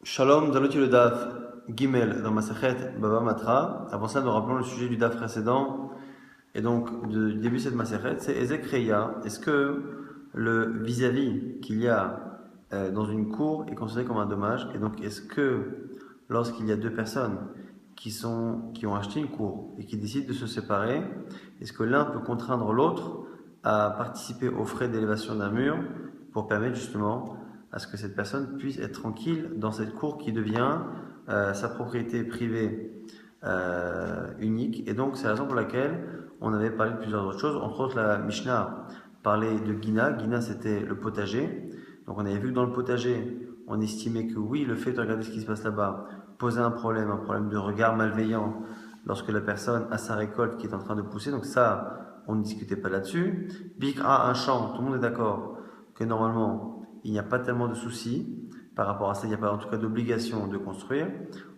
Shalom, nous allons le Daf Gimel dans Masachet Baba Matra. Avant ça, nous rappelons le sujet du Daf précédent et donc du début de cette Masachet, c'est Ezekreya. Est-ce que le vis-à-vis qu'il y a dans une cour est considéré comme un dommage? Et donc, est-ce que lorsqu'il y a deux personnes qui ont acheté une cour et qui décident de se séparer, est-ce que l'un peut contraindre l'autre à participer aux frais d'élévation d'un mur pour permettre justement à ce que cette personne puisse être tranquille dans cette cour qui devient sa propriété privée unique. Et donc, c'est la raison pour laquelle on avait parlé de plusieurs autres choses. Entre autres, la Mishnah parlait de Gina. Gina, c'était le potager. Donc, on avait vu que dans le potager, on estimait que oui, le fait de regarder ce qui se passe là-bas posait un problème de regard malveillant lorsque la personne a sa récolte qui est en train de pousser. Donc ça, on ne discutait pas là-dessus. Bikra, un champ, tout le monde est d'accord que normalement, il n'y a pas tellement de soucis par rapport à ça, il n'y a pas en tout cas d'obligation de construire.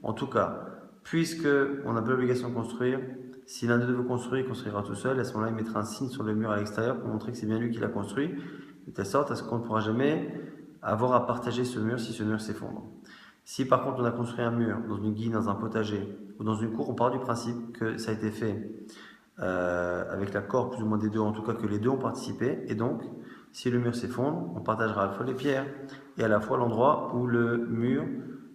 En tout cas, puisque on n'a pas l'obligation de construire, si l'un d'eux veut construire, il construira tout seul. À ce moment-là, il mettra un signe sur le mur à l'extérieur pour montrer que c'est bien lui qui l'a construit, de telle sorte à ce qu'on ne pourra jamais avoir à partager ce mur si ce mur s'effondre. Si par contre on a construit un mur dans une guine, dans un potager ou dans une cour, on part du principe que ça a été fait avec l'accord plus ou moins des deux, en tout cas que les deux ont participé, et donc si le mur s'effondre, on partagera à la fois les pierres et à la fois l'endroit où le mur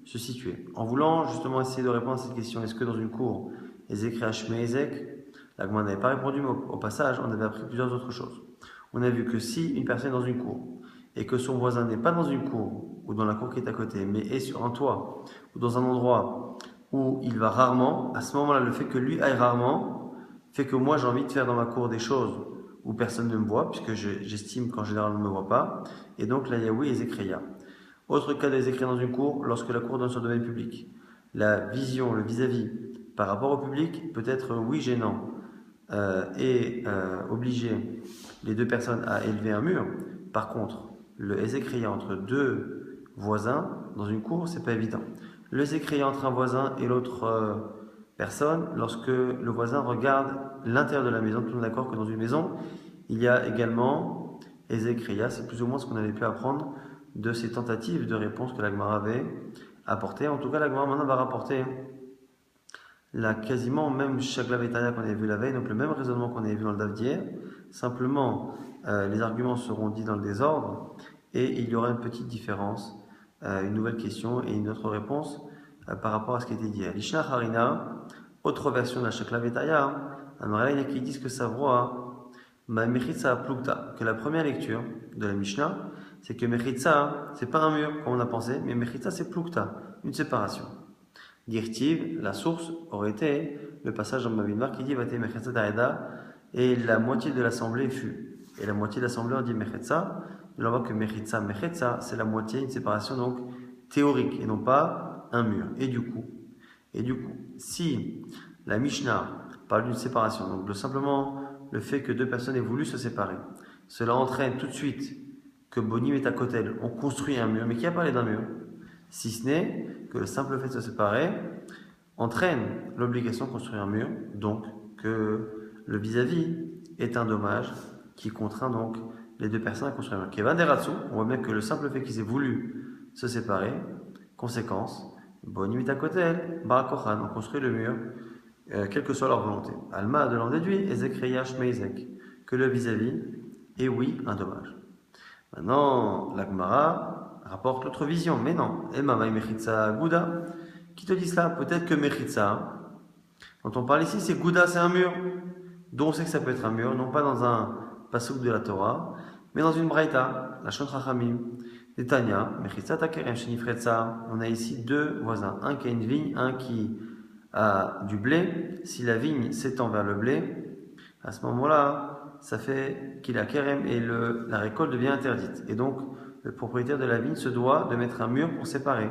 se situait. En voulant justement essayer de répondre à cette question, est-ce que dans une cour, Ezek Hashme Ezek, la Gemara n'avait pas répondu, mais au passage, on avait appris plusieurs autres choses. On a vu que si une personne est dans une cour et que son voisin n'est pas dans une cour ou dans la cour qui est à côté, mais est sur un toit ou dans un endroit où il va rarement, à ce moment-là, le fait que lui aille rarement fait que moi j'ai envie de faire dans ma cour des choses où personne ne me voit, puisque j'estime qu'en général on ne me voit pas, et donc là Yahweh et Zekreya. Autre cas des écrits dans une cour, lorsque la cour donne sur le domaine public. La vision, le vis-à-vis par rapport au public peut être oui gênant et obliger les deux personnes à élever un mur. Par contre, le Ezekriya entre deux voisins dans une cour, c'est pas évident. Le Ezekriya entre un voisin et l'autre personne, lorsque le voisin regarde l'intérieur de la maison, tout le monde est d'accord que dans une maison, il y a également Ezekriya, c'est plus ou moins ce qu'on avait pu apprendre de ces tentatives de réponse que la Gemara avait apportées. En tout cas, la Gemara maintenant va rapporter là quasiment même Shagla Vetaya qu'on avait vu la veille, donc le même raisonnement qu'on avait vu dans le Daf d'hier. Simplement, les arguments seront dits dans le désordre et il y aura une petite différence, une nouvelle question et une autre réponse par rapport à ce qui était dit. Lishna Harina, autre version de la Shagla Vetaya, alors là il y en a qui disent que ça voit Mechitza Plukta, que la première lecture de la Mishnah, c'est que Mechitza, c'est pas un mur comme on a pensé, mais Mechitza c'est Plukta, une séparation. Dirtiv, la source aurait été le passage dans Mavidmar qui dit Vate Mechetza Dareda, et la moitié de l'assemblée fut. Et la moitié de l'assemblée on dit Mechetza. Nous voit que Mechetza, c'est la moitié, une séparation donc théorique et non pas un mur. Et du coup, si la Mishnah parle d'une séparation, donc de simplement le fait que deux personnes aient voulu se séparer, cela entraîne tout de suite que Bonim et Takotel ont construit un mur, mais qui a parlé d'un mur? Si ce n'est que le simple fait de se séparer entraîne l'obligation de construire un mur, donc que le vis-à-vis est un dommage qui contraint donc les deux personnes à construire un mur. Kevan Deratsu, on voit bien que le simple fait qu'ils aient voulu se séparer, conséquence, Bonim et Takotel, Barakochan, ont construit le mur, quelle que soit leur volonté. Alma de l'en déduit, Ezekreya Shmeizek, que le vis-à-vis est oui un dommage. Maintenant, la Gemara rapporte l'autre vision, mais non. Emma Mechitza Gouda. Qui te dit cela? Peut-être que Mechitza, quand on parle ici, c'est Gouda, c'est un mur. Dont on sait que ça peut être un mur, non pas dans un pasouk de la Torah, mais dans une braïta, la Shon Chachamim, Netanya, Mechitza Takerem Shenifretza. On a ici deux voisins, un qui a une vigne, un qui a du blé. Si la vigne s'étend vers le blé, à ce moment-là, ça fait qu'il a kerem et la récolte devient interdite. Et donc, le propriétaire de la vigne se doit de mettre un mur pour séparer.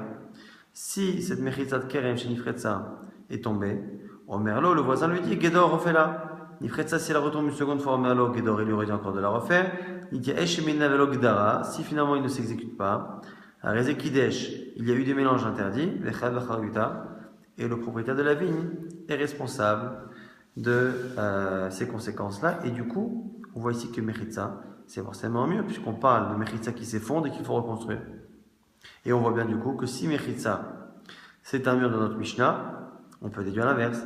Si cette mechitza de kerem chez Nifretza est tombée, Omerlo, le voisin lui dit Gedor, refais-la. Nifretza, si elle retombe une seconde fois, Omerlo, Gedor, il lui aurait dit encore de la refaire. Il dit Eshemina Gdara, si finalement il ne s'exécute pas, à Rezekidesh, il y a eu des mélanges interdits, et le propriétaire de la vigne est responsable de ces conséquences-là. Et du coup, on voit ici que Mechitza, c'est forcément mieux, puisqu'on parle de Mechitza qui s'effondre et qu'il faut reconstruire. Et on voit bien du coup que si Mechitza, c'est un mur de notre Mishnah, on peut déduire l'inverse.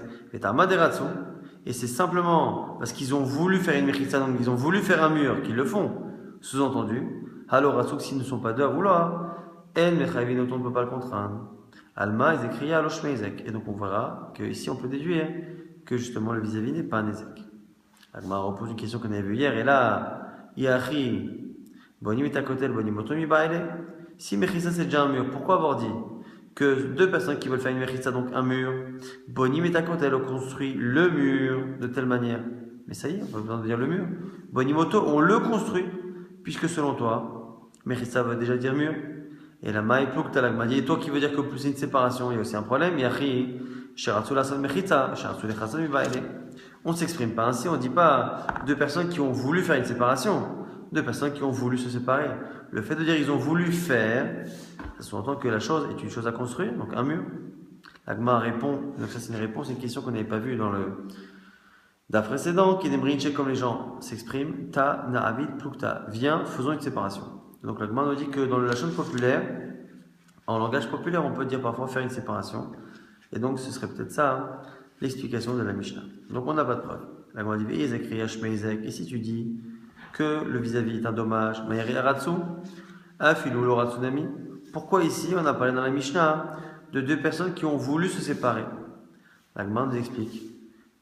Et c'est simplement parce qu'ils ont voulu faire une Mechitza, donc ils ont voulu faire un mur, qu'ils le font. Sous-entendu, alors Ratsuk, s'ils ne sont pas deux à vouloir, En Mechavin, on ne peut pas le contraindre. Alma, ils écrivent Aloshme Ezek. Et donc on verra qu'ici on peut déduire que justement le vis-à-vis n'est pas un Ezek. Alma repose une question qu'on avait vue hier, et là, Yachi, Bonim et Akotel, Bonim Otomi Baile. Si Mechitza c'est déjà un mur, pourquoi avoir dit que deux personnes qui veulent faire une Mechitza, donc un mur, Bonim et Akotel ont construit le mur de telle manière? Mais ça y est, on n'a pas besoin de dire le mur. Bonimoto, on le construit, puisque selon toi, Mechitza veut déjà dire mur. Et la maï plouk talagma dit, et toi qui veux dire que plus c'est une séparation, il y a aussi un problème. Yachi, Sheratsu la son Mechitza, Sheratsu le Chassan Mibaile. On ne s'exprime pas ainsi, on ne dit pas deux personnes qui ont voulu faire une séparation, deux personnes qui ont voulu se séparer. Le fait de dire ils ont voulu faire, ça sous-entend que la chose est une chose à construire, donc un mur. L'Agma répond, donc ça c'est une réponse, une question qu'on n'avait pas vue dans le daf précédent, qui est comme les gens s'expriment, ta na'avid plukta, viens, faisons une séparation. Donc l'Agma nous dit que dans le lachon populaire, en langage populaire, on peut dire parfois faire une séparation, et donc ce serait peut-être ça l'explication de la Mishnah. Donc on n'a pas de preuve. L'Agma dit, et si tu dis que le vis-à-vis est un dommage, pourquoi ici on a parlé dans la Mishnah de deux personnes qui ont voulu se séparer? L'Agma nous explique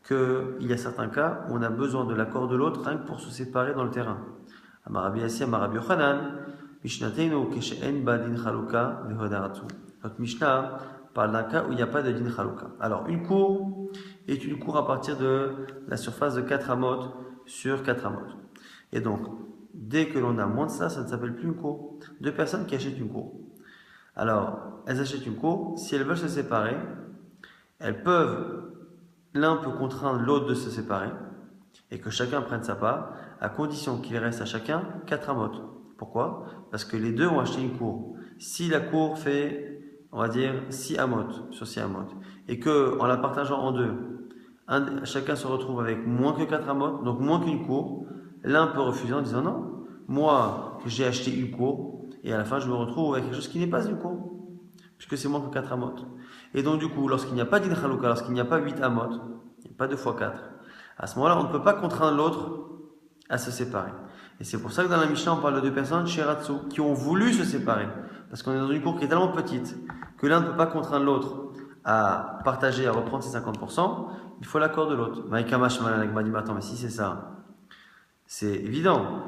qu'il y a certains cas où on a besoin de l'accord de l'autre rien que pour se séparer dans le terrain. Amarabi Yassi, Amarabi Yochanan, Mishnatenu keshe'en ba din chaluka vehodaratu. Notre Mishnah parle d'un cas où il n'y a pas de din chaluka. Alors une cour est une cour à partir de la surface de 4 amot sur 4 amot. Et donc, dès que l'on a moins de ça, ça ne s'appelle plus une cour. Deux personnes qui achètent une cour. Alors, elles achètent une cour. Si elles veulent se séparer, elles peuvent, l'un peut contraindre l'autre de se séparer et que chacun prenne sa part, à condition qu'il reste à chacun 4 amotes. Pourquoi? Parce que les deux ont acheté une cour. Si la cour fait, on va dire, 6 amotes sur 6 amotes, et que en la partageant en deux, chacun se retrouve avec moins que 4 amotes, donc moins qu'une cour, l'un peut refuser en disant non, moi j'ai acheté une cour et à la fin je me retrouve avec quelque chose qui n'est pas une cour, puisque c'est moins que 4 amotes. Et donc du coup, lorsqu'il n'y a pas d'in chalouka, lorsqu'il n'y a pas 8 amotes, il n'y a pas 2 fois 4, à ce moment-là on ne peut pas contraindre l'autre à se séparer. Et c'est pour ça que dans la Mishnah on parle de deux personnes, Sheratsu, qui ont voulu se séparer, parce qu'on est dans une cour qui est tellement petite que l'un ne peut pas contraindre l'autre à partager, à reprendre ses 50%, il faut l'accord de l'autre. Maïkamash Malanek m'a dit, mais attends, mais si c'est ça, c'est évident.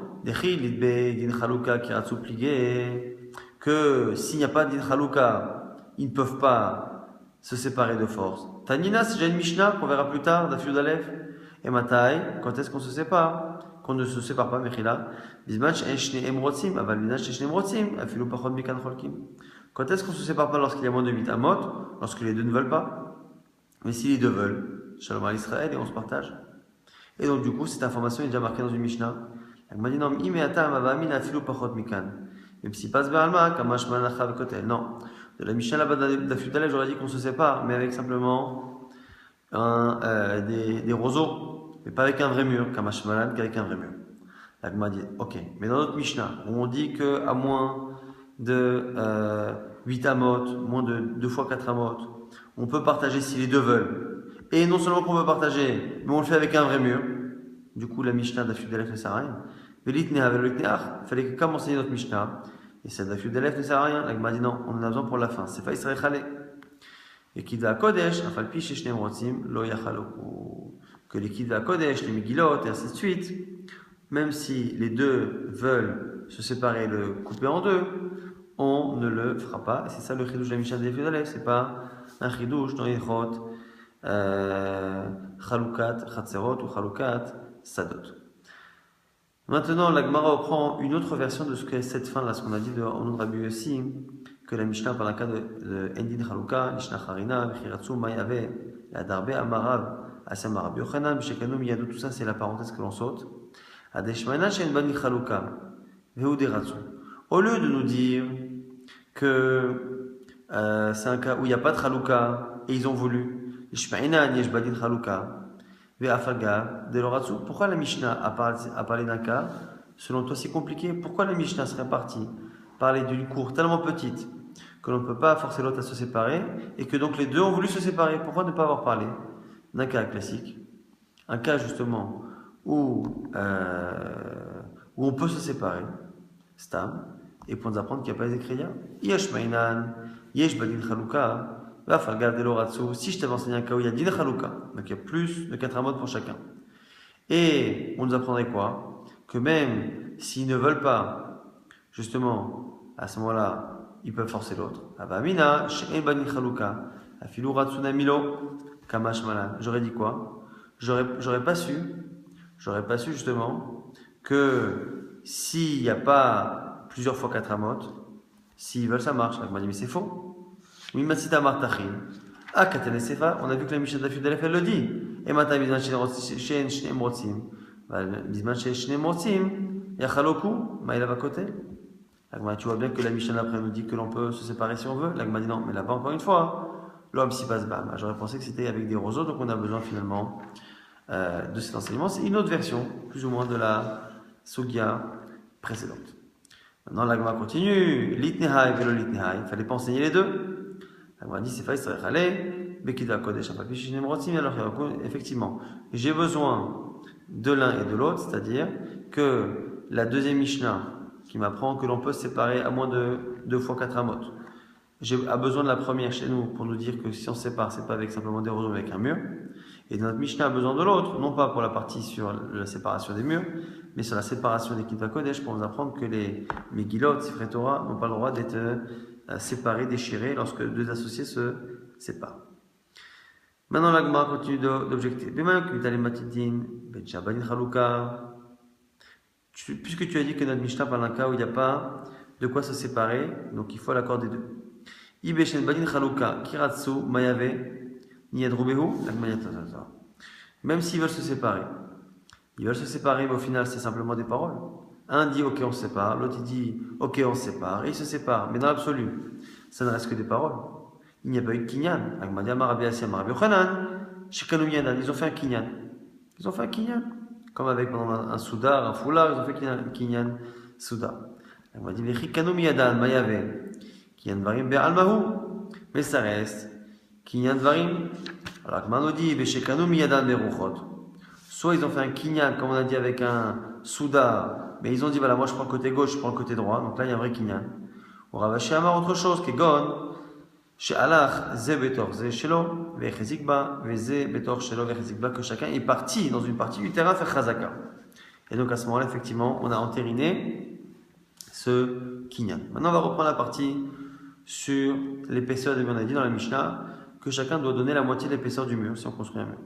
Que s'il n'y a pas d'in chalouka, ils ne peuvent pas se séparer de force. Tanina, c'est déjà une Mishnah qu'on verra plus tard, Daf Yud Aleph. Et Matai, quand est-ce qu'on se sépare? Qu'on ne se sépare pas, Mechila. Quand est-ce qu'on se sépare pas? Lorsqu'il y a moins de 8 amot, lorsque les deux ne veulent pas. Mais si les deux veulent, Shalom à Israël et on se partage. Et donc, du coup, cette information est déjà marquée dans une Mishnah. Elle m'a dit non, même si passe Baalma, Kamash Manacha Kotel. Non. De la Mishnah là-bas d'Afutale, j'aurais dit qu'on se sépare, mais avec simplement des roseaux, mais pas avec un vrai mur, Kamash Malan, qu'avec un vrai mur. Elle m'a dit ok. Mais dans notre Mishnah, où on dit qu'à moins de 8 amot, moins de 2 fois 4 amot, on peut partager si les deux veulent. Et non seulement qu'on peut partager, mais on le fait avec un vrai mur. Du coup, la Mishnah d'Afud Aleph ne sert à rien. Il fallait que comme enseigner notre Mishnah, et celle d'Afud Aleph ne sert à rien. La Gemara dit non, on en a besoin pour la fin. C'est pas Israël Chalé. Et Kidva Kodesh, Afalpi Sheshnem Rotzim, Lo Yachaloku. Que les Kidva Kodesh, les Megillot, et ainsi de suite, même si les deux veulent se séparer, le couper en deux, on ne le fera pas. Et c'est ça le chidouche de la Mishnah d'Afud Aleph. C'est pas un chidouche dans les chot. Chalukat Chatzerot ou Chalukat Sadot. Maintenant, la Gemara reprend une autre version de ce qu'est cette fin là, ce qu'on a dit au nom de Rabbi Yossi, que la Mishnah parle d'un cas de Endin Chaluka, Mishnah Harina, Bechiratsu, Mayave, la Darbe, Amarav, Asam Rabbi Yochanan, Bishekanu, Miyadou, tout ça c'est la parenthèse que l'on saute. Adeshmana Shen Bani Chaluka, Veuderatsu. Au lieu de nous dire que c'est un cas où il n'y a pas de Chaluka et ils ont voulu, pourquoi la Mishnah a parlé d'un cas, selon toi, c'est compliqué? Pourquoi la Mishnah serait partie parlait d'une cour tellement petite que l'on ne peut pas forcer l'autre à se séparer et que donc les deux ont voulu se séparer. Pourquoi ne pas avoir parlé d'un cas classique? Un cas justement où on peut se séparer, stam, et pour nous apprendre qu'il n'y a pas les écrits. Yesh mainan, yesh badin chaluka, va faire garder l'oratsu. Si je t'avais enseigné un cas où il y a din chaluka, donc il y a plus de 4 amotes pour chacun. Et on nous apprendrait quoi? Que même s'ils ne veulent pas, justement, à ce moment-là, ils peuvent forcer l'autre. Abamina, she'en badin chaluka, afilu ratsuna milo, kamash malan. J'aurais dit quoi? J'aurais pas su justement que s'il n'y a pas plusieurs fois 4 amotes, s'ils veulent ça marche. Elle m'a dit mais c'est faux. Mimasita martachin. Ah, Katane Sefa, on a vu que la Mishnah d'Afud Aleph elle le dit. Et maintenant, Bizman Shen Shneem Rotzim. Bizman Shen Shneem Rotzim, Yachaloku, Maïla va côté. Tu vois bien que la Mishnah d'après nous dit que l'on peut se séparer si on veut. L'Agma dit non, mais là-bas encore une fois, l'homme s'y passe bam. J'aurais pensé que c'était avec des roseaux, donc on a besoin finalement de cet enseignement. C'est une autre version, plus ou moins de la Sugya précédente. Maintenant, l'Agma continue. Litnehai velo Litnehai. Il ne fallait pas enseigner les deux. L'Agma dit c'est fait, c'est râler. Bekida Kodesh, alors effectivement, j'ai besoin de l'un et de l'autre, c'est-à-dire que la deuxième Mishnah qui m'apprend que l'on peut se séparer à moins de 2 fois 4 amot. J'ai besoin de la première chez nous pour nous dire que si on se sépare, c'est pas avec simplement des roseaux, mais avec un mur. Et notre Mishnah a besoin de l'autre, non pas pour la partie sur la séparation des murs, mais sur la séparation des Kitta Kodesh pour nous apprendre que les Megillot, Sifrei Torah, n'ont pas le droit d'être séparés, déchirés lorsque deux associés se séparent. Maintenant, l'Agma continue d'objecter. Puisque tu as dit que notre Mishnah parle d'un cas où il n'y a pas de quoi se séparer, donc il faut l'accord des deux. Même s'ils veulent se séparer, mais au final c'est simplement des paroles. Un dit ok on se sépare, l'autre il dit ok on se sépare, et ils se séparent. Mais dans l'absolu, ça ne reste que des paroles. Il n'y a pas eu de kinyan. Ils ont fait un kinyan. Comme avec pendant un soudar, un foulard, ils ont fait un kinyan soudar. On va dire mais ça reste kinyan dvarim. Alors Gmano dit soit ils ont fait un kinyan comme on a dit avec un soudar, mais ils ont dit voilà moi je prends le côté gauche, je prends le côté droit, donc là il y a un vrai kinyan. Ou Ravashi Amar autre chose que gon she'alach ze betor ze shelo ve'chezik ba ve'ze betor shelo ve'chezik ba, que chacun est parti dans une partie du terrain faire chazaka. Et donc à ce moment-là effectivement on a entériné ce kinyan. Maintenant on va reprendre la partie sur l'épaisseur des murs. On a dit dans la Mishnah que chacun doit donner la moitié de l'épaisseur du mur si on construit un mur.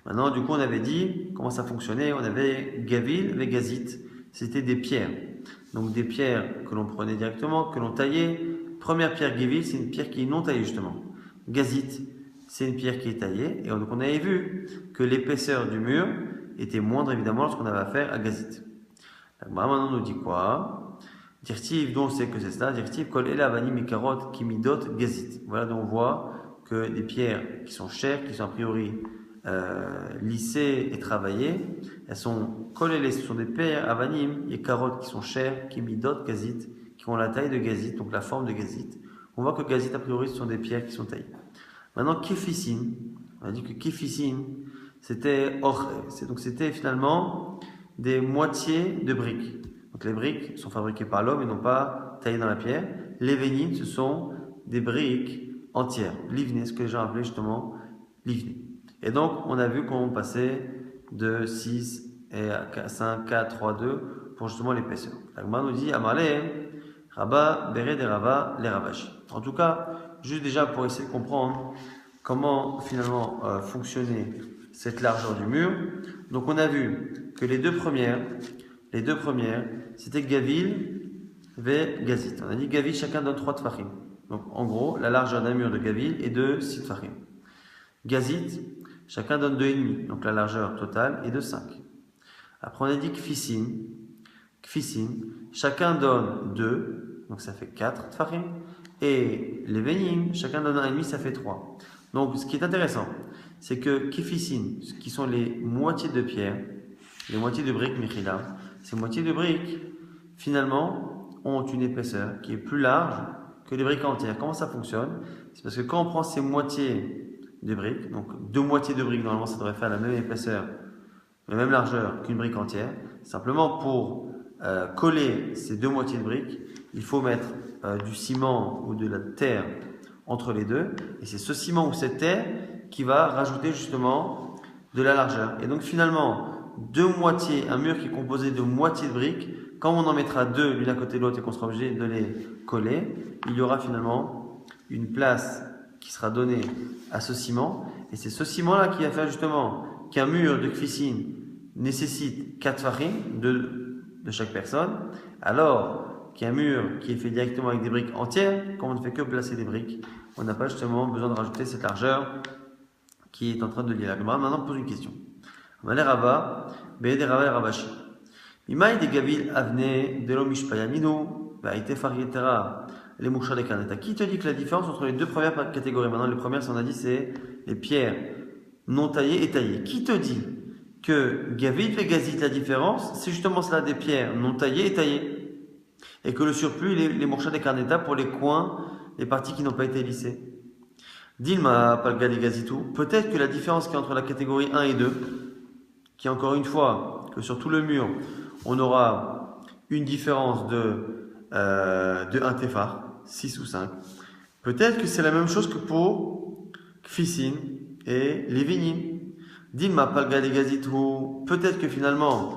Maintenant, du coup, on avait dit comment ça fonctionnait. On avait gavil et gazit. C'était des pierres. Donc des pierres que l'on prenait directement, que l'on taillait. Première pierre gavil, c'est une pierre qui est non taillée justement. Gazit, c'est une pierre qui est taillée. Et donc on avait vu que l'épaisseur du mur était moindre évidemment lorsqu'on avait affaire à gazit. Maintenant, on nous dit quoi? Dirtiv, dont on sait que c'est ça. Dirtiv, kol ela avanim mikarot kimidot gazit. Voilà, donc on voit que des pierres qui sont chères, qui sont a priori lissées et travaillées, elles sont collées, ce sont des pierres avanim et carottes qui sont chères, kimidot gazit, qui ont la taille de gazit, donc la forme de gazit. On voit que gazit a priori ce sont des pierres qui sont taillées. Maintenant, kefisin, on a dit que kefisin c'était donc c'était finalement des moitiés de briques. Donc les briques sont fabriquées par l'homme et non pas taillées dans la pierre. Les vénines, ce sont des briques entières. Livné, ce que les gens appelaient justement livné. Et donc, on a vu qu'on passait de 6 et à 5, 4, 3, 2 pour justement l'épaisseur. L'Agma nous dit Amalé, Rabba, Beret et Rabba, les Ravashi. En tout cas, juste déjà pour essayer de comprendre comment finalement fonctionnait cette largeur du mur. Donc, on a vu que les deux premières, c'était Gavil et Gazit. On a dit Gavil, chacun donne 3 tfachim. Donc, en gros, la largeur d'un mur de Gavil est de 6 tfachim. Gazit, chacun donne 2,5. Donc, la largeur totale est de 5. Après, on a dit Kfisin, chacun donne 2. Donc, ça fait 4 tfachim. Et les Vénim, chacun donne 1,5, ça fait 3. Donc, ce qui est intéressant, c'est que Kfisin, qui sont les moitiés de pierre, les moitiés de briques Mechila, ces moitiés de briques, finalement, ont une épaisseur qui est plus large que les briques entières. Comment ça fonctionne? C'est parce que quand on prend ces moitiés de briques, donc deux moitiés de briques, normalement ça devrait faire la même épaisseur, la même largeur qu'une brique entière. Simplement pour coller ces deux moitiés de briques, il faut mettre du ciment ou de la terre entre les deux. Et c'est ce ciment ou cette terre qui va rajouter justement de la largeur. Et donc finalement, deux moitiés, un mur qui est composé de moitiés de briques, quand on en mettra deux l'une à côté de l'autre et qu'on sera obligé de les coller, il y aura finalement une place qui sera donnée à ce ciment. Et c'est ce ciment-là qui va faire justement qu'un mur de kfissin nécessite 4 farines de chaque personne, alors qu'un mur qui est fait directement avec des briques entières, comme on ne fait que placer des briques, on n'a pas justement besoin de rajouter cette largeur qui est en train de lier la Gemara. Maintenant, on pose une question. Qui te dit que la différence entre les deux premières catégories, maintenant les premières, on a dit, c'est les pierres non taillées et taillées. Qui te dit que Gavit et Gazit, la différence, c'est justement cela des pierres non taillées et taillées. Et que le surplus, les Moksha des Karneta pour les coins, les parties qui n'ont pas été lissées. Dilma, Palga des Gazitou, peut-être que la différence qui est entre la catégorie 1 et 2, qui est encore une fois que sur tout le mur, on aura une différence de 1 téphar, 6 ou 5. Peut-être que c'est la même chose que pour Kfissin et Lévinin. Dilma Palga des Gazitou, peut-être que finalement,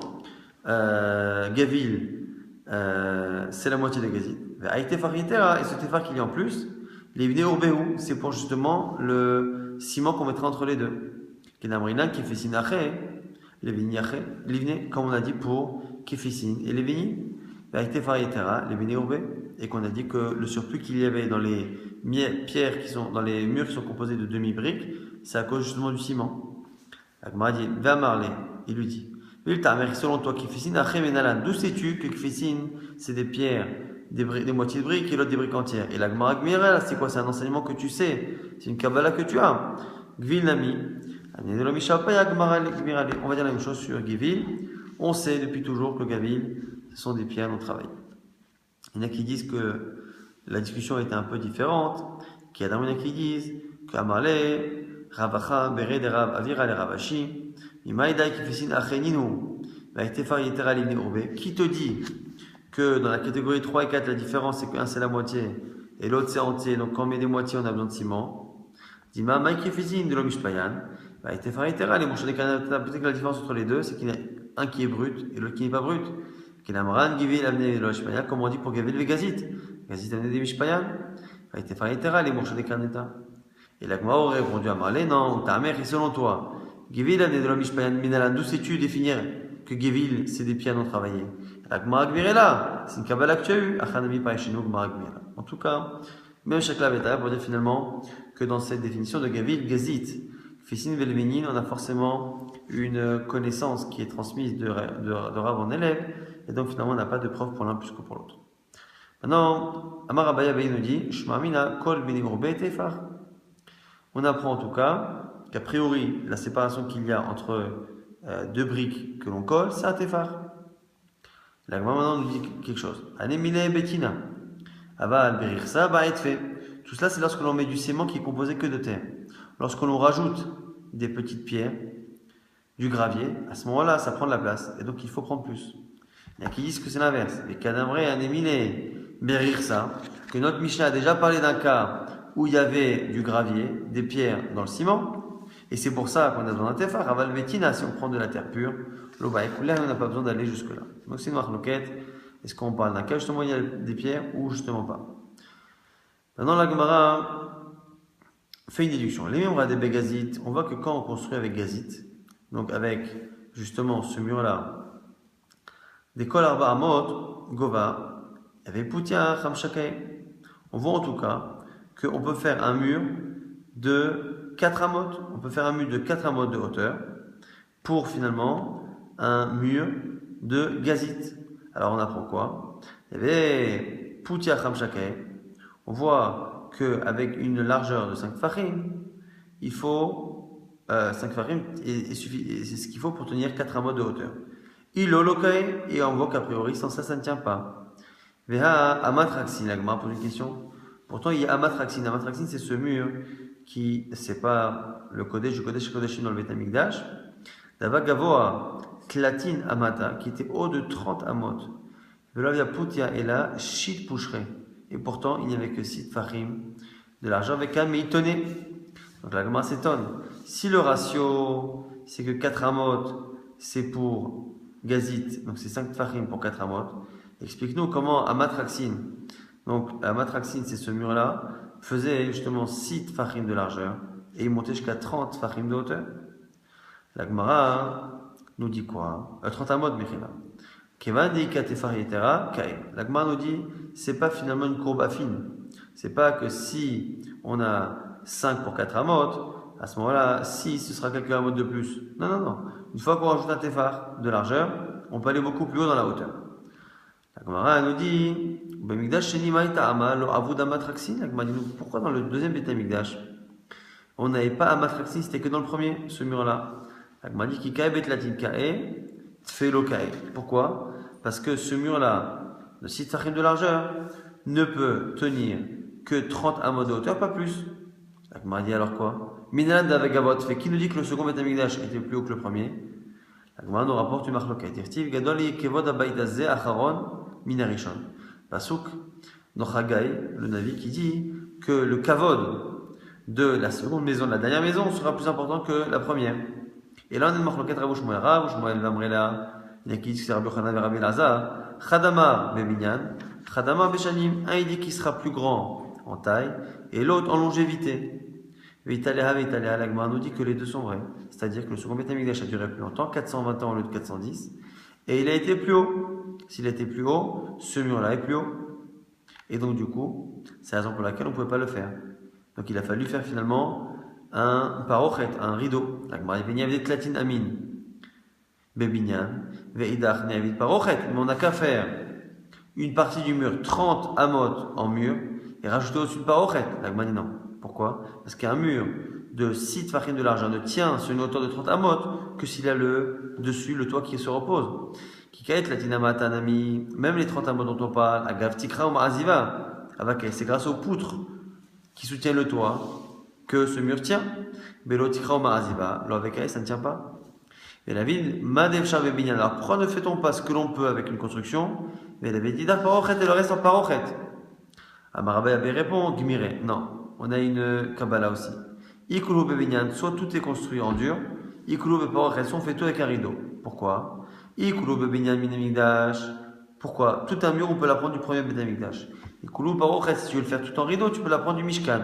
Gavil, c'est la moitié des Gazit. Et ce téphar qu'il y a en plus, Léviner Urbéou, c'est pour justement le ciment qu'on mettra entre les deux. Kenamrina, Kefissin Aché, Léviner Aché, Léviner, comme on a dit pour Kefissin et Léviner. Léviner Urbé, et qu'on a dit que le surplus qu'il y avait dans les pierres qui sont, dans les murs qui sont composés de demi-briques, c'est à cause justement du ciment. Agmara dit, va marler, il lui dit. Selon toi, Kefissin Aché Menalan, d'où sais-tu que Kefissin, c'est des pierres, des moitiés de briques et l'autre des briques entières. Et la Gemara Gmirel, c'est quoi? C'est un enseignement que tu sais. C'est une Kabbalah que tu as. Gvil Nami. On va dire la même chose sur Gvil. On sait depuis toujours que Gavil, ce sont des pierres non travaillées. Il y en a qui disent que la discussion était un peu différente. Il y en a qui disent que Amarle, Ravacha, Bered, Rav, Avira, les Ravashi, Imaïda, Kifissin, Acheninu, Vaïtefar, Yetera, Livne, Urbe. Qui te dit que dans la catégorie 3 et 4, la différence c'est qu'un c'est la moitié et l'autre c'est entier, donc quand on met des moitiés on a besoin de ciment. Dima, Maïki Fizin de l'Omishpayan, va être Faritera, les mouches des Canada, peut-être que la différence entre les deux c'est qu'il y en a un qui est brut et l'autre qui n'est pas brut. Kinamran, Givil, amené de l'Omishpayan, comme on dit pour Gavil et Gazit. Gazit amené des Mishpayan, va être Faritera, les mouches des Canada. Et la Gma aurait répondu à Marley, non, ta mère est selon toi. Givil amené de l'Omishpayan, Minalan, d'où sais-tu définir que Gevil, c'est des pierres non travaillées? La Gemara Gmirela, c'est une Kabbalah que tu as eue. Achanami Paishinu Gemara Gmirela. En tout cas, même chaque laveta pour dire finalement que dans cette définition de Gavil, Gazit, Fissin Velvenin, on a forcément une connaissance qui est transmise de Rav en élève, et donc finalement on n'a pas de preuve pour l'un plus que pour l'autre. Maintenant, Amar Abaya Bey nous dit, Shmamina Kol Bini Urbe Tefar. On apprend en tout cas qu'a priori, la séparation qu'il y a entre deux briques que l'on colle, c'est un téphar. La Gemara maintenant nous dit quelque chose. Anemile betina. Aval berirsa ba'etfe. Tout cela, c'est lorsque l'on met du ciment qui est composé que de terre. Lorsque l'on rajoute des petites pierres, du gravier, à ce moment-là, ça prend de la place. Et donc, il faut prendre plus. Il y en a qui disent que c'est l'inverse. Les kadamre anemile berirsa. Que notre Mishnah a déjà parlé d'un cas où il y avait du gravier, des pierres dans le ciment. Et c'est pour ça qu'on a besoin d'un téphar. Aval betina, si on prend de la terre pure, l'oba écoulé, on n'a pas besoin d'aller jusque-là. Donc c'est une marloquette. Est-ce qu'on parle d'un cas justement il y a des pierres ou justement pas? Maintenant la Gemara fait une déduction. Les membres des Begazit, on voit que quand on construit avec gazit, donc avec justement ce mur-là, des kol arba amot, gova, avec poutia, chamshakei, on voit en tout cas qu'on peut faire un mur de 4 amot. On peut faire un mur de 4 amot de hauteur pour finalement un mur de gazit. Alors on apprend quoi? Il y avait poutia chamshakei. On voit qu'avec une largeur de 5 farim, il faut 5 farim et c'est ce qu'il faut pour tenir 4 amot de hauteur. Il holokai, et on voit qu'a priori sans ça, ça ne tient pas. Veha amatraxin, la Gemara pose une question. Pourtant, il y a amatraxin. Amatraxin, c'est ce mur qui sépare le Kodesh du Kodesh Kodeshim dans le Beth Amikdash. D'abord, Gavoa, Tlatin Amata, qui était haut de 30 amot. Velavia Putia et là, Shit Pouchre. Et pourtant, il n'y avait que 6 Fahim de l'argent avec un meitonné. Donc la Gemara s'étonne. Si le ratio, c'est que 4 amot, c'est pour Gazit, donc c'est 5 Fahim pour 4 amot. Explique-nous comment Amatraxin, donc Amatraxin, c'est ce mur-là, faisait justement 6 Fahim de largeur et il montait jusqu'à 30 Fahim de hauteur. La Gemara nous dit quoi 30 amot, Mechila. Kevan Deika Tefar Yetera, Kae. La Gemara nous dit, c'est pas finalement une courbe affine. C'est pas que si on a 5 pour 4 amot, à ce moment-là, 6, ce sera quelques amot de plus. Non, non, non. Une fois qu'on rajoute un Tefar de largeur, on peut aller beaucoup plus haut dans la hauteur. La Gemara nous dit, pourquoi dans le deuxième Beth Amikdash, on n'avait pas Amatraxin, c'était que dans le premier, ce mur-là. La Gemara dit, Kikae Bet Latin Kae, Tfelo Kae. Pourquoi? Parce que ce mur-là, de 6 Fahim de largeur, ne peut tenir que 30 amot de hauteur, pas plus. La Gemara dit alors quoi? Minad Avegavot, fait qui nous dit que le second Beth Amikdash était plus haut que le premier? La Gemara nous rapporte une marloquette. Irtiv Gadoli Kevod Abaïdaze Acharon Minarishon. Pasuk, Nochagai, le Navi, qui dit que le kavod de la seconde maison, de la dernière maison, sera plus important que la première. Et là, on a une marloquette Rav Shmuel Vamrela, il y a qui dit que c'est Rabbi Yochanan et Rabbi Elazar, Chadama Bebinyan, Chadama Beshanim. Un, il dit qu'il sera plus grand en taille, et l'autre en longévité. Vitaleha, la Gemara nous dit que les deux sont vrais. C'est-à-dire que le second Beth Amikdash a duré plus longtemps, 420 ans au lieu de 410, et il a été plus haut. S'il était plus haut, ce mur-là est plus haut. Et donc, du coup, c'est la raison pour laquelle on ne pouvait pas le faire. Donc, il a fallu faire finalement un parochet, un rideau. La Gemara dit, Venyav Tlatin Amin, Bebinyan, Veidach Neavid parochet. Mais on n'a qu'à faire une partie du mur, 30 amot en mur, et rajouter au-dessus une parochet. La Gemara dit non. Pourquoi? Parce qu'un mur de 6 Fahim de largeur ne tient sur une hauteur de 30 amot que s'il a le dessus, le toit qui se repose. Même les 30 amot dont on parle, c'est grâce aux poutres qui soutiennent le toit que ce mur tient. Belo tikra ou ma'aziva, ça ne tient pas. Et la ville, madevcha bebinyan. Alors pourquoi ne fait-on pas ce que l'on peut avec une construction? Mais il avait dit parochet et le reste en parochet. Amarabé avait répondu, Gmire, non. On a une Kabbalah aussi. Ikulu bebinyan, soit tout est construit en dur. Ikulu beparochet, soit on fait tout avec un rideau. Pourquoi? Ikulu bebinyan minamigdash. Pourquoi? Tout un mur, on peut l'apprendre du premier Beth Amikdash. Ikulu parochet, si tu veux le faire tout en rideau, tu peux l'apprendre du Mishkan.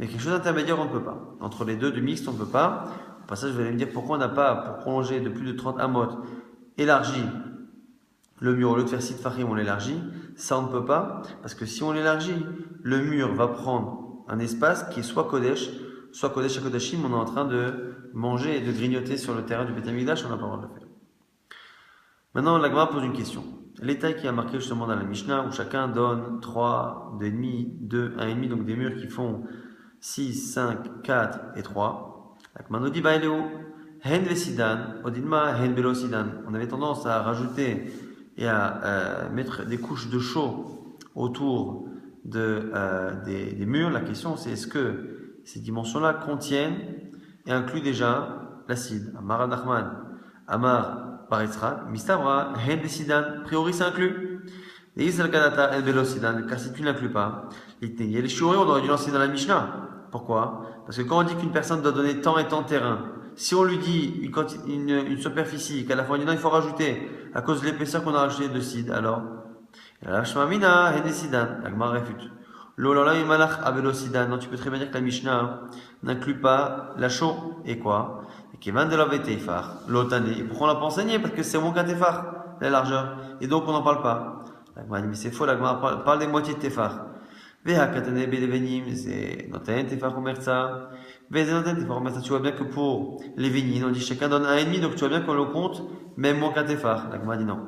Mais quelque chose d'intermédiaire, on ne peut pas. Entre les deux, de mixte, on ne peut pas. Au passage, vous allez me dire pourquoi on n'a pas, pour prolonger de plus de 30 amot, élargi le mur, au lieu de faire 6 Fahim, on l'élargit. Ça, on ne peut pas. Parce que si on l'élargit, le mur va prendre un espace qui est soit Kodesh à Kodeshim. On est en train de manger et de grignoter sur le terrain du Beth Amikdash, on n'a pas le droit de le faire. Maintenant, la Gemara pose une question. Les tailles qui a marqué justement dans la Mishnah, où chacun donne 3, 2,5, 2, 1,5, donc des murs qui font 6, 5, 4 et 3. La Gemara nous dit, Hen Vesidan, Odinma Hen Belosidan. On avait tendance à rajouter et à mettre des couches de chaux autour des murs. La question, c'est est-ce que ces dimensions-là contiennent et incluent déjà l'acide? Amar Nachman, Amar Baritzra, Mistabra, Hen Vesidan. A priori, ça inclut. Et Isal Kanata El Belosidan, car si tu n'inclus pas, il y a les chouris, on aurait dû lancer dans la Mishnah. Pourquoi? Parce que quand on dit qu'une personne doit donner tant et tant de terrain, si on lui dit une superficie, qu'à la fin on dit non, il faut rajouter à cause de l'épaisseur qu'on a rajouté de cide, alors la Shmamina Hedesidan, la Gemara réfute. L'Olala Imalach Abelosidan, non, tu peux très bien dire que la Mishnah n'inclut pas la chaux. Et quoi? Et Kevan de la Vetefar, l'Otane. Et pourquoi on l'a pas enseigné? Parce que c'est au moins qu'un Tefar, la largeur. Et donc on n'en parle pas. La Gemara dit, mais c'est faux, la Gemara parle des moitiés de Tefar. Veha Katane Bedevenim, c'est Noten Tefar Omerza. Tu vois bien que pour les vignes, on dit chacun donne 1,5, donc tu vois bien qu'on le compte, même moins qu'un téphar. La Gemara dit non.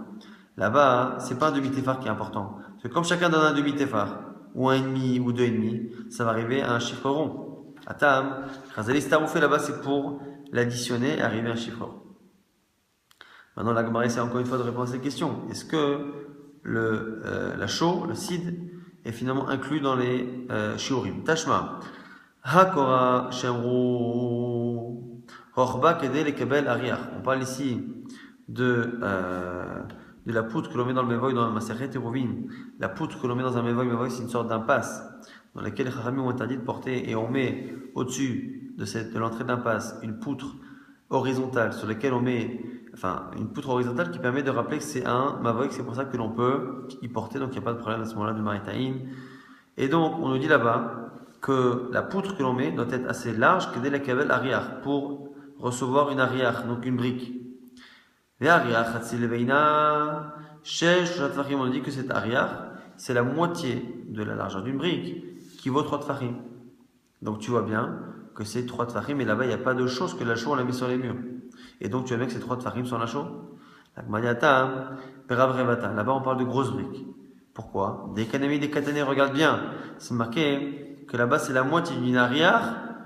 Là-bas, c'est pas un demi-téphar qui est important. Parce que comme chacun donne un demi-téphar, ou 1,5 ou 2,5, ça va arriver à un chiffre rond. Atam, Khazali Staroufé là-bas, c'est pour l'additionner et arriver à un chiffre rond. Maintenant, la Gemara essaie encore une fois de répondre à cette question. Est-ce que la chaux, le sid, est finalement inclus dans les shiurim. Tashma. Hakora shemru rochba kede lekabel ariach. On parle ici de la poutre que l'on met dans le mévoï dans la Masechet Eruvin. La poutre que l'on met dans un mévoï, c'est une sorte d'impasse dans laquelle les Chachamim ont interdit de porter, et on met au-dessus de l'entrée d'impasse une poutre horizontale sur laquelle on met, enfin, une poutre horizontale qui permet de rappeler que c'est un mavoï, c'est pour ça que l'on peut y porter, donc il n'y a pas de problème à ce moment-là de maritaïn. Et donc, on nous dit là-bas que la poutre que l'on met doit être assez large que dès la kabel ariach, pour recevoir une ariach, donc une brique. Et ariach, on dit que cette ariach, c'est la moitié de la largeur d'une brique, qui vaut 3 tfachim. Donc tu vois bien que c'est 3 tfachim, mais là-bas il n'y a pas de chose que la chaux on la met sur les murs. Et donc tu vois bien que c'est 3 tfachim sur la chaux. Là-bas on parle de grosses briques. Pourquoi? Des kanami, des katanés, regarde bien. C'est marqué que là-bas c'est la moitié d'une ariach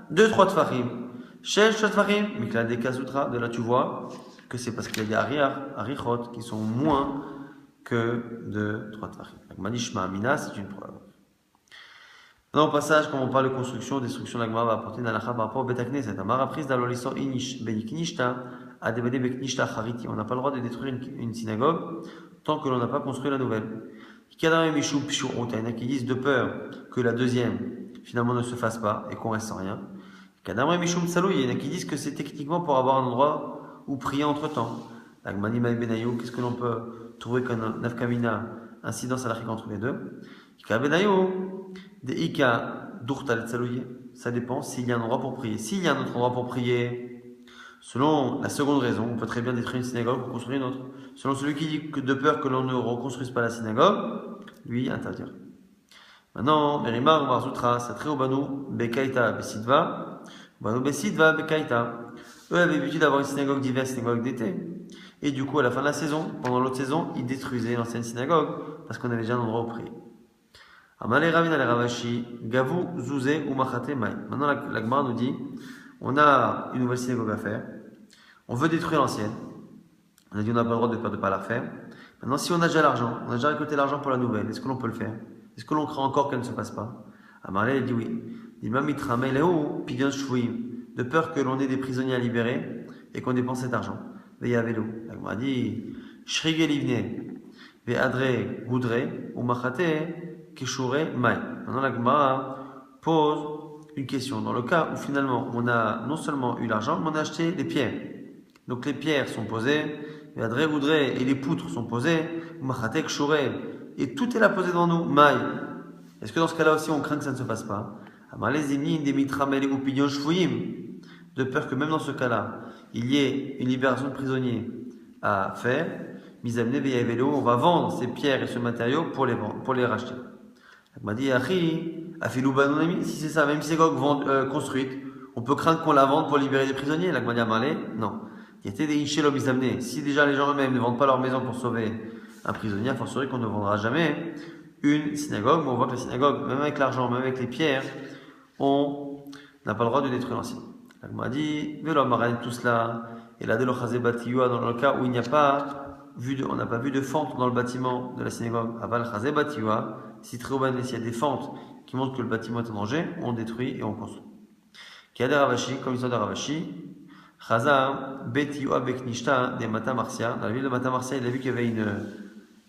de 3 tfachim. Shel 3 tfachim, mais que là des kasutra, de là tu vois que c'est parce qu'il y a des arichot qui sont moins que de 3 tfachim. Manishma Amina, c'est une preuve. Dans le passage, quand on parle de construction, destruction, la Gemara va apporter une halakha par rapport au Betakneset. Amar apprise d'Aloliso Inish Beniknishta, Adebede Beknishta Chariti. On n'a pas le droit de détruire une synagogue tant que l'on n'a pas construit la nouvelle. Kadam Mishou Pshou, il y en a qui disent de peur que la deuxième finalement ne se fasse pas et qu'on reste sans rien. Kadam Mishou Tsalou, il y en a qui disent que c'est techniquement pour avoir un endroit où prier entre temps. La Gemani Maï Benayou, qu'est-ce que l'on peut trouver comme nafkamina, incidence à l'arrière entre les deux? Ça dépend s'il y a un endroit pour prier. S'il y a un autre endroit pour prier, selon la seconde raison, on peut très bien détruire une synagogue pour construire une autre. Selon celui qui dit que de peur que l'on ne reconstruise pas la synagogue, lui interdire. Maintenant, Merimar Marzutra, Satre Obanu, Bekaita, Besidva, Obanu Besidva, Bekaita. Eux avaient l'habitude d'avoir une synagogue d'hiver, une synagogue d'été. Et du coup, à la fin de la saison, pendant l'autre saison, ils détruisaient l'ancienne synagogue parce qu'on avait déjà un endroit où prier. Amalé Ravina le Ravashi, Gavu, Zouzé ou Machate Mai. Maintenant, la Gemara nous dit on a une nouvelle synagogue à faire, on veut détruire l'ancienne. On a dit on n'a pas le droit de ne pas la refaire. Maintenant, si on a déjà l'argent, on a déjà récolté l'argent pour la nouvelle, est-ce que l'on peut le faire? Est-ce que l'on craint encore qu'elle ne se fasse pas? Amalé dit oui. De peur que l'on ait des prisonniers à libérer et qu'on dépense cet argent. La Gemara dit Shrige Livne, Ve'adre Goudre, ou Machate. Maintenant, la Gemara pose une question. Dans le cas où finalement on a non seulement eu l'argent, mais on a acheté les pierres. Donc les pierres sont posées, et les poutres sont posées, et tout est là posé devant nous. Maï. Est-ce que dans ce cas-là aussi on craint que ça ne se fasse pas? De peur que même dans ce cas-là, il y ait une libération de prisonniers à faire. On va vendre ces pierres et ce matériau pour les racheter. m'a dit, si c'est ça, même si c'est construite, on peut craindre qu'on la vende pour libérer des prisonniers. La Gemara dit, non. Si déjà les gens eux-mêmes ne vendent pas leur maison pour sauver un prisonnier, a fortiori qu'on ne vendra jamais une synagogue. Mais on voit que la synagogue, même avec l'argent, même avec les pierres, on n'a pas le droit de détruire l'ancien. La Gemara dit, tout cela, et là, dans le cas où il n'y a pas on n'a pas vu de fente dans le bâtiment de la synagogue, aval chazé batiwa. Si très haut s'il y a des fentes qui montrent que le bâtiment est en danger, on détruit et on construit. Qui a des Ravashi, comme l'histoire de Ravashi, Chaza, Betiwa Beknishta, des Mata Marcia. Dans la ville de Mata Marcia, il a vu qu'il y avait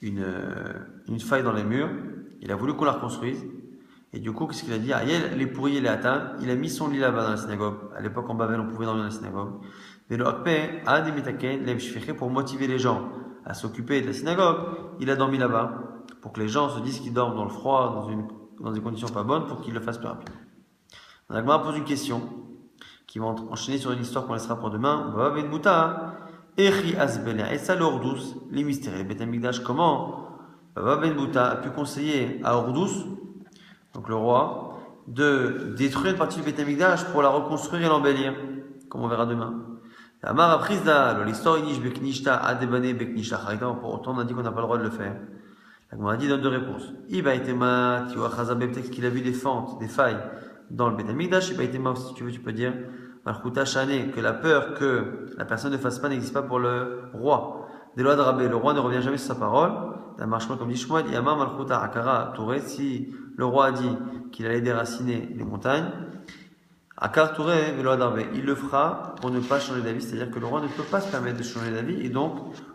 une faille dans les murs. Il a voulu qu'on la reconstruise. Et du coup, qu'est-ce qu'il a dit? Ariel, les pourris, les atteints. Il a mis son lit là-bas dans la synagogue. À l'époque, en Babel, on pouvait dormir dans la synagogue. Mais le Hakpe, a des Mitaken, pour motiver les gens à s'occuper de la synagogue, il a dormi là-bas. Pour que les gens se disent qu'ils dorment dans le froid, dans des conditions pas bonnes, pour qu'ils le fassent plus rapidement. La Gemara pose une question qui va enchaîner sur une histoire qu'on laissera pour demain. Et ça, l'Ordous, les mystères, les Beth Amikdash, comment Ben Bouta a pu conseiller à Ordous, donc le roi, de détruire une partie du Beth Amikdash pour la reconstruire et l'embellir, comme on verra demain. Amar a pris l'histoire inish beknishta adebane beknishta charita. Pour autant, on a dit qu'on n'a pas le droit de le faire. La Gemara dit donne deux réponses. Iba itema tiwa chazabe, peut-être qu'il a vu des fentes, des failles dans le Beth Amikdash. Iba itema, si tu veux, tu peux dire malchuta shane, que la peur que la personne ne fasse pas n'existe pas pour le roi. des lois de Rabbi, le roi ne revient jamais sur sa parole. D'un marchement comme dit Shmuel, Yama Malchuta Akara Touré, si le roi a dit qu'il allait déraciner les montagnes, Akar Touré, les lois de Rabbi, il le fera pour ne pas changer d'avis, c'est-à-dire que le roi ne peut pas se permettre de changer d'avis, et donc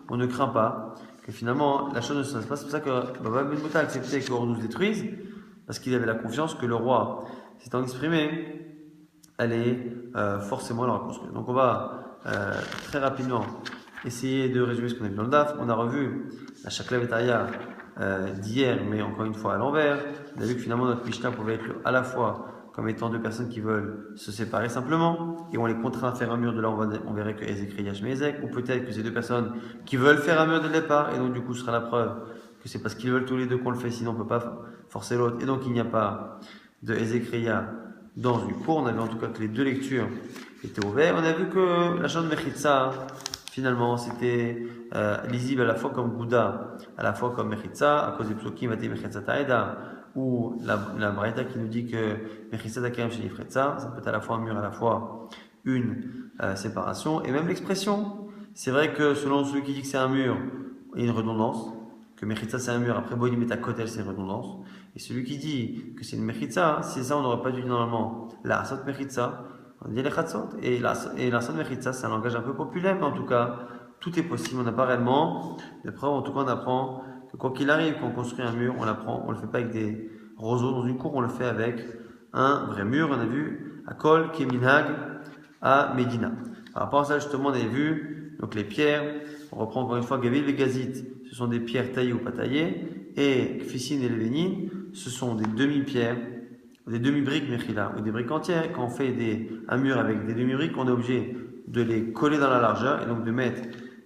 on ne craint pas que finalement la chose ne se passe pas. C'est pour ça que Baba Ben Bouta a accepté que Horus détruise, parce qu'il avait la confiance que le roi, s'étant exprimé, allait forcément la reconstruire. Donc on va très rapidement essayer de résumer ce qu'on a vu dans le DAF. On a revu la Shakla Vetaria d'hier, mais encore une fois à l'envers. On a vu que finalement notre Mishnah pouvait être à la fois comme étant deux personnes qui veulent se séparer simplement, et on les contraint à faire un mur. De là, on verrait que Ezek Riyash mais Ezek, ou peut-être que c'est deux personnes qui veulent faire un mur dès le départ, et donc du coup ce sera la preuve que c'est parce qu'ils veulent tous les deux qu'on le fait, sinon on ne peut pas forcer l'autre, et donc il n'y a pas de Ezek Riyash dans une cour. On a vu en tout cas que les deux lectures étaient ouvertes. On a vu que la chante Mechitza, finalement, c'était lisible à la fois comme Gouda, à la fois comme Mechitza, à cause des psukim, Vati Mechitza Taeda, ou la Braïta qui nous dit que Mechitza Takem chez Ifretza, ça peut être à la fois un mur, à la fois une séparation, et même l'expression. C'est vrai que selon celui qui dit que c'est un mur, il y a une redondance, que Mechitza c'est un mur, après Boïlim et Kotel c'est une redondance. Et celui qui dit que c'est une Mechitza, c'est ça, on n'aurait pas dû dire normalement la Asot Mechitza, on dit les Chatzot, et la Asot Mechitza c'est un langage un peu populaire, mais en tout cas, tout est possible, on n'a pas réellement de preuves. En tout cas, on apprend que quoi qu'il arrive, quand on construit un mur, on l'apprend, on le fait pas avec des roseaux dans une cour, on le fait avec un vrai mur. On a vu à Kol, Keminag, à Medina. Par rapport à ça, justement, on avait vu donc les pierres. On reprend encore une fois Gavil et Gazit, ce sont des pierres taillées ou pas taillées, et Kfissin et Levénin, ce sont des demi-pierres, des demi-briques Mechila, ou des briques entières. Quand on fait un mur avec des demi-briques, on est obligé de les coller dans la largeur, et donc de mettre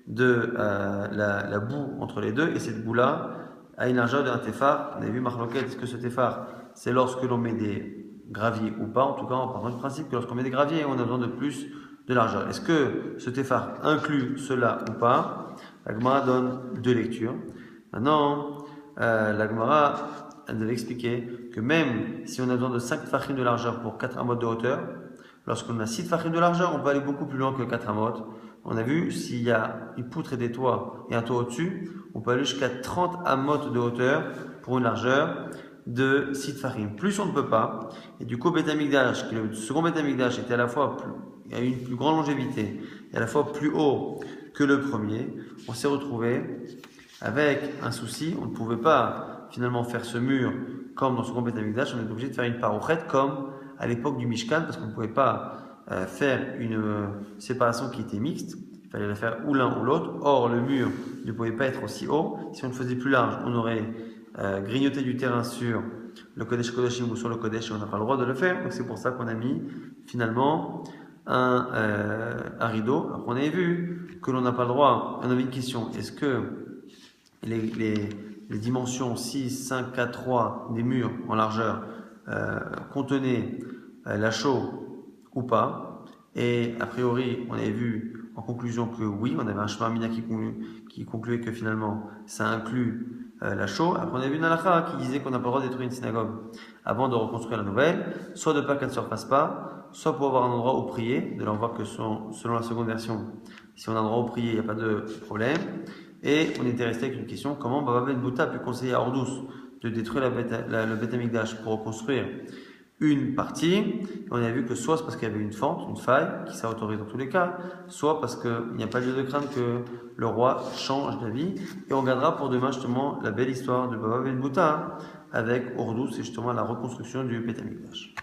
la boue entre les deux, et cette boue-là a une largeur d'un téphar. On avait vu Marloquet, est-ce que ce téphar, c'est lorsque l'on met des graviers ou pas? En tout cas, on part du principe que lorsqu'on met des graviers, on a besoin de plus de largeur. Est-ce que ce téphar inclut cela ou pas? La Gemara donne deux lectures. Maintenant, la Gemara, elle devait expliquer que même si on a besoin de 5 tfachim de largeur pour 4 amot de hauteur, lorsqu'on a 6 tfachim de largeur, on peut aller beaucoup plus loin que 4 amot. On a vu, s'il y a une poutre et des toits et un toit au-dessus, on peut aller jusqu'à 30 amot de hauteur pour une largeur de 6 tfachim. Plus on ne peut pas. Et du coup, Beth Amikdash, qui est le second Beth Amikdash, était à la fois il y a une plus grande longévité et à la fois plus haut que le premier. On s'est retrouvé avec un souci. On ne pouvait pas finalement faire ce mur comme dans ce second Beth Amikdash. On est obligé de faire une parochette comme à l'époque du Mishkan, parce qu'on ne pouvait pas faire une séparation qui était mixte. Il fallait la faire ou l'un ou l'autre. Or, le mur ne pouvait pas être aussi haut. Si on le faisait plus large, on aurait grignoté du terrain sur le Kodesh Kodashim ou sur le Kodesh, et on n'a pas le droit de le faire. Donc c'est pour ça qu'on a mis finalement un rideau. Alors on avait vu que l'on n'a pas le droit. On avait une question. Est-ce que les dimensions 6, 5, 4, 3 des murs en largeur contenaient la chaux ou pas? Et a priori, on avait vu en conclusion que oui, on avait un chemin mina qui concluait que finalement ça inclut la chaux. Après, on avait vu une halakha qui disait qu'on n'a pas le droit de détruire une synagogue avant de reconstruire la nouvelle, soit de peur qu'elle ne se refasse pas, soit pour avoir un endroit où prier. De là, on voit que selon la seconde version, si on a un endroit où prier, il n'y a pas de problème. Et on était resté avec une question, comment Baba Ben Bouta a pu conseiller à Ordous de détruire le Beth Amikdash pour reconstruire une partie? On a vu que soit c'est parce qu'il y avait une fente, une faille, qui ça autorise dans tous les cas, soit parce qu'il n'y a pas lieu de craindre que le roi change d'avis. Et on regardera pour demain justement la belle histoire de Baba Ben Bouta avec Ordous et justement la reconstruction du Beth Amikdash.